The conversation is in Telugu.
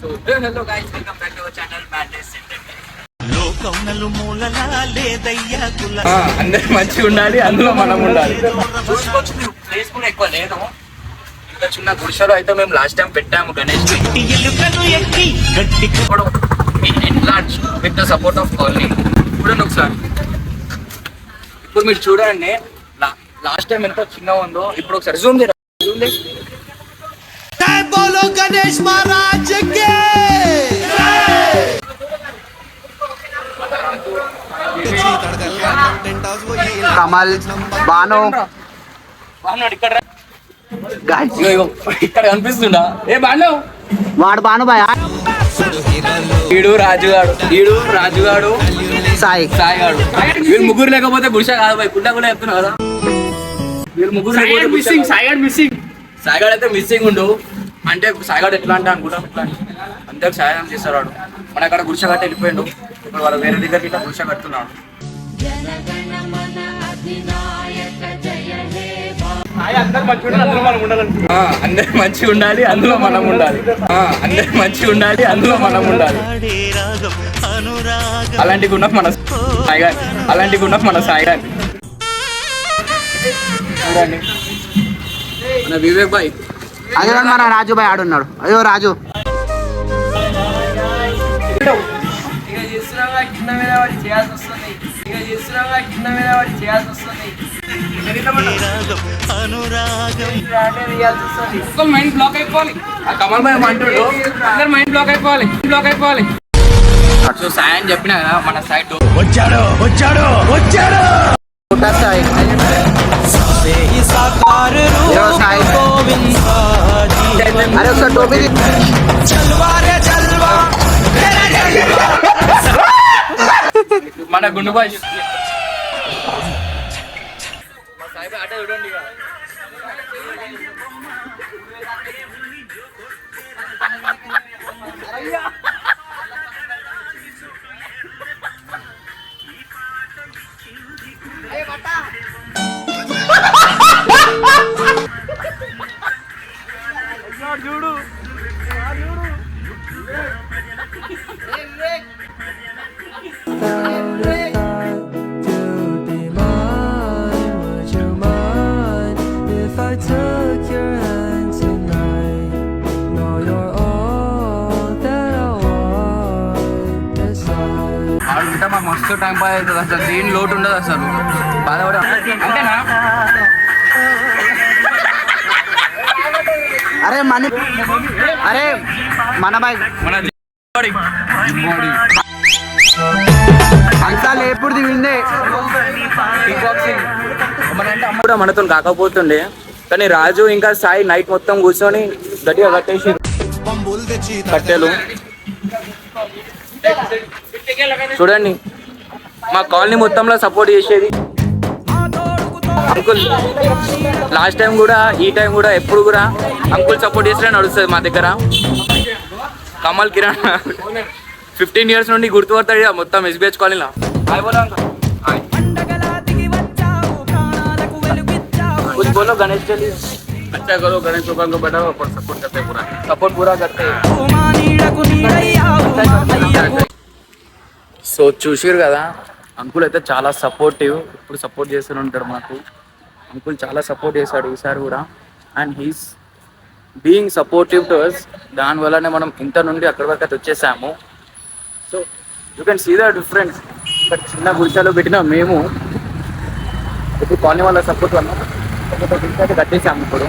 So hello guys, welcome back to our channel Madness అందరు మంచిగా ఉండాలి, అందులో మనం ఉండాలి. చూసుకోవచ్చు మీరు, ప్లేస్ కూడా ఎక్కువ లేదు. ఇంకా చిన్న గుడిసెలో అయితే మేము లాస్ట్ టైం పెట్టాము Ganesh with the support of colony. చూడండి ఒకసారి, ఇప్పుడు మీరు చూడండి లాస్ట్ టైం ఎంత చిన్నగా ఉందో. ఇప్పుడు ఒకసారి జూమ్ చేయండి. बोलो गणेश महाराज के कमल बानो ఇక్కడ కనిపిస్తుందా? ఏ బాను వాడు బాను బాయ్, ఈడు రాజుగాడు సాయి గాడు. వీళ్ళు ముగ్గురు లేకపోతే గుడిసె కాదు బాయ్, గుడ్డ కూడా చెప్తున్నా కదా. వీళ్ళు ముగ్గురు సాయిగాడు అయితే మిస్సింగ్ ఉండు. అంటే సాయిగాడు ఎట్లా అంటే అనుకుంటాం, ఎట్లా అందరికి సహాయం చేస్తారు వాడు. మన అక్కడ గుడిసె కట్టి వెళ్ళిపోయిండు. ఇప్పుడు వాళ్ళు వేరే దగ్గరికి ఇట్లా గుడిసె కడుతున్నాడు. అందరు మంచిగా ఉండాలి, అందులో మనం ఉండాలి. అందరు మంచిగా ఉండాలి, అందులో మనం ఉండాలి. అలాంటివి ఉన్న మన సాయిగాని చూడండి. మన వివేక్ భాయ్, అదే మన రాజు బాయ్ ఆడున్నాడు. అయ్యో రాజు మైండ్ బ్లాక్ అయిపోవాలి. కమల్ భాయ్ అంటాడు అందరు మైండ్ బ్లాక్ అయిపోవాలి. సో సాయి అని చెప్పినా కదా, మన సైడ్ వచ్చాడు. అరే ఒకసారి టోపీ మన గుండు బాయ్ ఆట చూడండి. చూడు ఆడుంటే మాకు మస్తు టైం పాస్ అవుతుంది. అసలు దేని లోటు ఉండదు, అసలు బాధపడ అంతేనా. అరే మన బాయ్ అంతా లేపుడు విందే. అంటే అమ్మ కూడా మనతో కాకపోతుండే, కానీ రాజు ఇంకా సాయి నైట్ మొత్తం కూర్చొని గట్టిగా కట్టేసి కట్టెలు. చూడండి, మా కాలనీ మొత్తంలో సపోర్ట్ చేసేది అంకుల్. లాస్ట్ టైం కూడా, ఈ టైం కూడా, ఎప్పుడు కూడా అంకుల్ సపోర్ట్ చేస్తే నడుస్తుంది మా దగ్గర. కమల్ కిరణ్ 15 years నుండి గుర్తుపడతాడు మొత్తం ఎస్బిహెచ్ కాలనీలో. कुछ बोलो गणेश के लिए. अच्छा करो, गणेश भगवान को बैठा और सपोर्ट करते पूरा सपोर्ट पूरा करते. సో చూసారు కదా, అంకుల్ అయితే చాలా సపోర్టివ్. ఇప్పుడు సపోర్ట్ చేస్తూనే ఉంటాడు మాకు. అంకుల్ చాలా సపోర్ట్ చేశాడు ఈసారి కూడా. And he's being supportive to us. దానివల్లనే మనం ఇంత నుండి అక్కడి వరకు అయితే వచ్చేసాము. So you can see the difference. ఇక్కడ చిన్న గుడిసెలో పెట్టిన మేము ఇప్పుడు కాలనీ వాళ్ళ సపోర్ట్ వల్ల కట్టేసాము ఇప్పుడు.